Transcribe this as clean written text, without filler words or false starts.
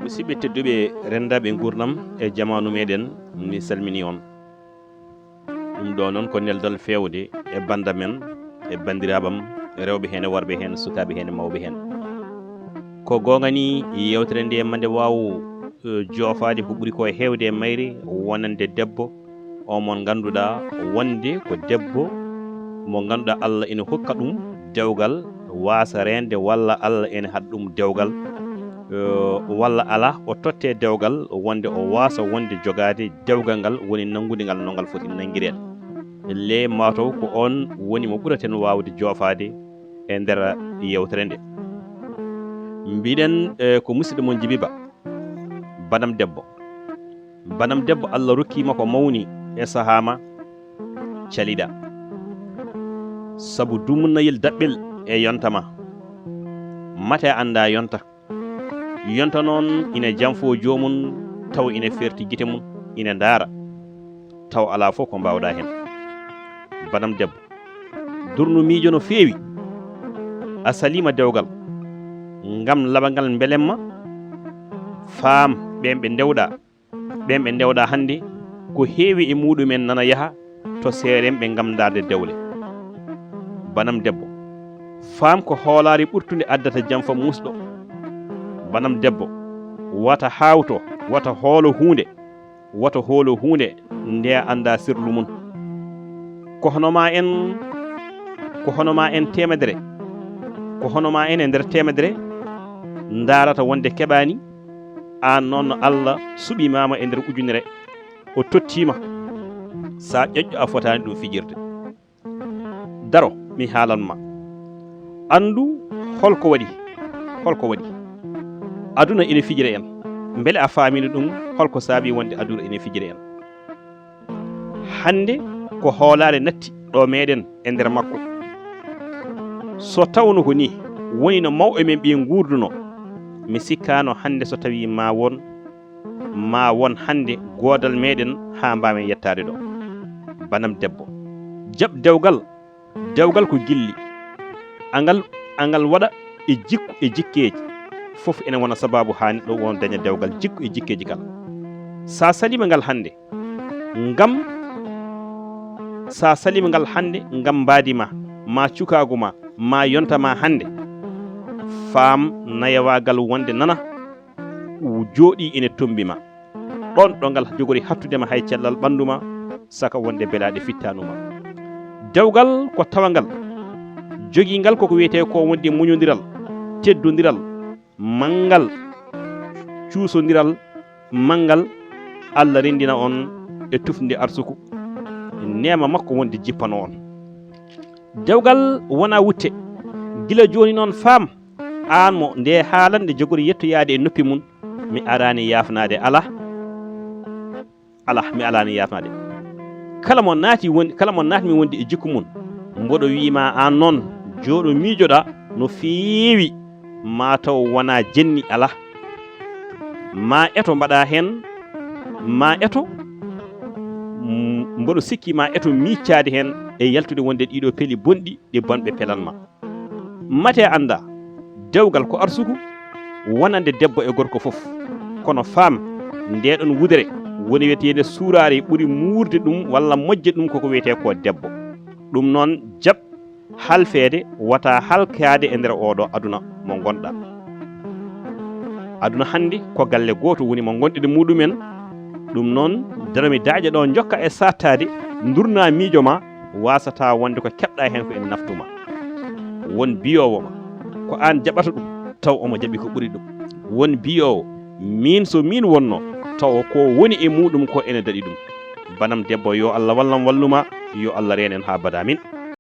musidɓe tedduɓe rendaɓe gurdam e jamanu meɗen mi salmini on ɗum ɗo noon ko neldal fewde e banda men e bandiraɓam rewɓe hen e worɓe hen sukaɓe hen e mawɓe hen ko gonga ni yewtere nde mande waw jofade ko ɓuuri ko hewde e mayre wonande debbo o mon ganduɗa wonde ko debbo mo ganduɗa Allah ene hokka ɗum dewgal wasa rende walla Allah ene haɗa ɗum dewgal walla ala o totte dewgal wonde o wasa wonde jogade dewgal ngal woni nangude ngal no ngal foti nanguirede le mataw ko on woni mo ɓuraten wawde jofade e nder yewtere nde mbiɗen ko musidɗo mon Djiby Ba banam debbo Allah rokkima ko mawni e sahama caliɗa saabu dumnayel daɓɓel e yontama mate anda yonta noon ina janfo jomum taw ina ferti guite mum ina daara taw ala fof ko mbawɗa hen banam debbo durnu miijo no feewi a salima dewgal ngam laɓangal belemma faam ɓen ɓe ndewɗa hande ko heewi e muɗumen nana yaaha to seeremɓe ngam darde dewle banam debbo faam ko hoolare ɓurtude addata janfa musɗo banam debbo wata hawto wata hoolo hunde nde anda sirlu mum ko honoma en temedere ko honoma en e nder temedere darata wonde keɓani an noon Allah suɓimama e nder ujunere o tottima sa ƴoƴƴo a fotani ɗum fijirde daro mi haalanma andu holko waɗi aduna ene fijira en beele a faamino ɗum holko saabi wonde aduna ene fijira en hande ko hoolare natti ɗo meɗen e nder makko so tawno ko ni woni no mawɓe men ɓe gurduno mi sikkano hande so tawi ma won hande godal meɗen ha mbamen yettade ɗo banam debbo jaɓ dewgal ko gilli angal waɗa e jikku e jikkeji fof ene wona sababu ha neɗɗo won daña dewgal jikku e jikkeji kala sa salima ngal hande ngam mbadima ma cukaguma ma yontama hande faam nayawagal wonde nana jooɗi ene tombima ɗon ɗo ngal jogori hattudema hay cellal ɓanduma saka wonde belaɗe fittanuma dewgal ko tawangal joguingal koko wiyete ko wonde muñodiral teddodiral mangal cuusodiral mangal Allah rendina on e tufde arsuku nema makko wonde jippano on dewgal wona wutte gila joni noon faam an mo nde haalande jogori yettoyade e noppi mum mi arani yafnade ala mi alani yafnade kala mo naati mi wondi e jikku mum mboɗo wiima an noon jooɗo miijoɗa no feewi ma taw wona jenni ala ma eto mbaɗa hen ma eto mboɗo sikki ma eto miccade hen e yaltude wonde ɗiɗo peeli bonɗi ɗi bonɓe pelanma mate anda dewgal ko arsuku wonande debbo e gorko fof kono faam ndeɗon wudere woni wiyetede suurare ɓuuri muurde ɗum walla mojje ɗum koko wiyete ko debbo ɗum noon jaɓ halfede wata halkade e nder oɗo aduna mo gonɗa aduna hande ko galle goto woni mo gonɗiɗe muɗumen ɗum noon darami daaƴa ɗo jokka e sattade durna miijo ma wasata wonde ko keɓɗa hen ko en naftuma won biyowoma ko an jaɓata ɗum taw omo jaɓi ko ɓuuri ɗum won biyowo min so min wonno taw ko woni e muɗum ko ene daɗi ɗum banam debbo yo Allah wallam walluma yo Allah renen ha bada min